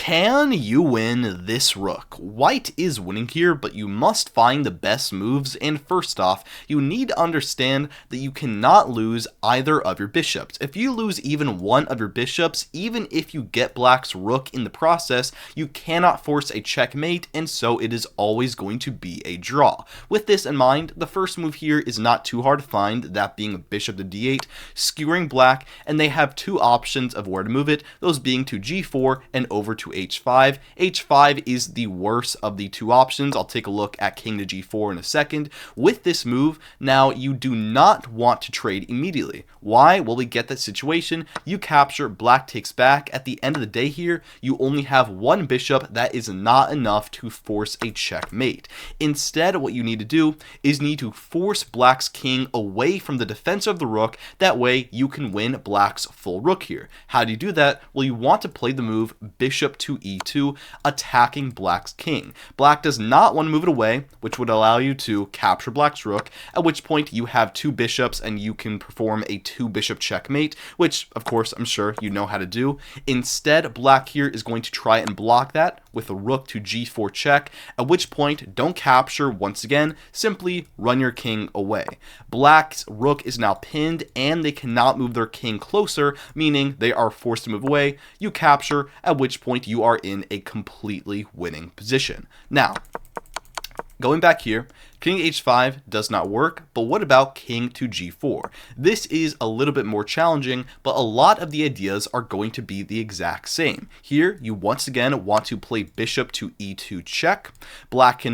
Can you win this rook? White is winning here, but you must find the best moves, and first off, you need to understand that you cannot lose either of your bishops. If you lose even one of your bishops, even if you get black's rook in the process, you cannot force a checkmate, and so it is always going to be a draw. With this in mind, the first move here is not too hard to find, that being bishop to d8, skewering black, and they have two options of where to move it, those being to g4 and over to h5. h5 is the worst of the two options. I'll take a look at king to g4 in a second. With this move, now you do not want to trade immediately. Why? Well, we get that situation. You capture, black takes back. At the end of the day here, you only have one bishop. That is not enough to force a checkmate. Instead, what you need to do is need to force black's king away from the defense of the rook. That way, you can win black's full rook here. How do you do that? Well, you want to play the move bishop to e2, attacking black's king. Black does not want to move it away, which would allow you to capture black's rook, at which point you have two bishops and you can perform a two bishop checkmate, which of course I'm sure you know how to do. Instead, black here is going to try and block that with a rook to g4 check, at which point don't capture once again, simply run your king away. Black's rook is now pinned and they cannot move their king closer, meaning they are forced to move away. You capture, at which point you are in a completely winning position. Now, going back here, king h5 does not work, but what about king to g4? This is a little bit more challenging, but a lot of the ideas are going to be the exact same. Here, you once again want to play bishop to e2 check. Black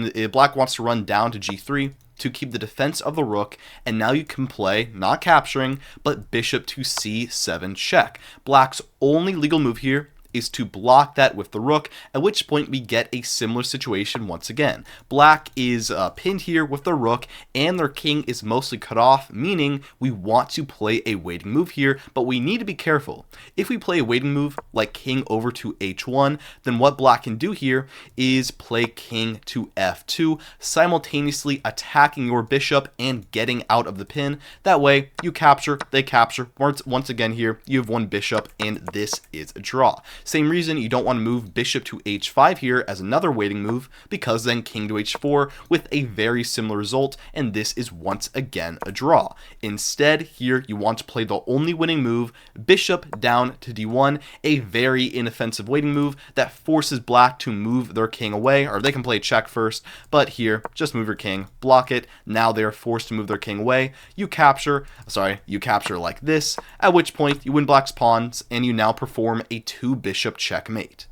wants to run down to g3 to keep the defense of the rook, and now you can play, not capturing, but bishop to c7 check. Black's only legal move here is to block that with the rook, at which point we get a similar situation once again. Black is pinned here with the rook, and their king is mostly cut off, meaning we want to play a waiting move here, but we need to be careful. If we play a waiting move like king over to h1, then what black can do here is play king to f2, simultaneously attacking your bishop and getting out of the pin. That way, you capture, they capture. Once again here, you have one bishop, and this is a draw. Same reason you don't want to move bishop to h5 here as another waiting move, because then king to h4 with a very similar result, and this is once again a draw. Instead, here you want to play the only winning move, bishop down to d1, a very inoffensive waiting move that forces black to move their king away, or they can play check first, but here, just move your king, block it. Now they are forced to move their king away. You capture like this, at which point you win black's pawns, and you now perform a two bishop checkmate.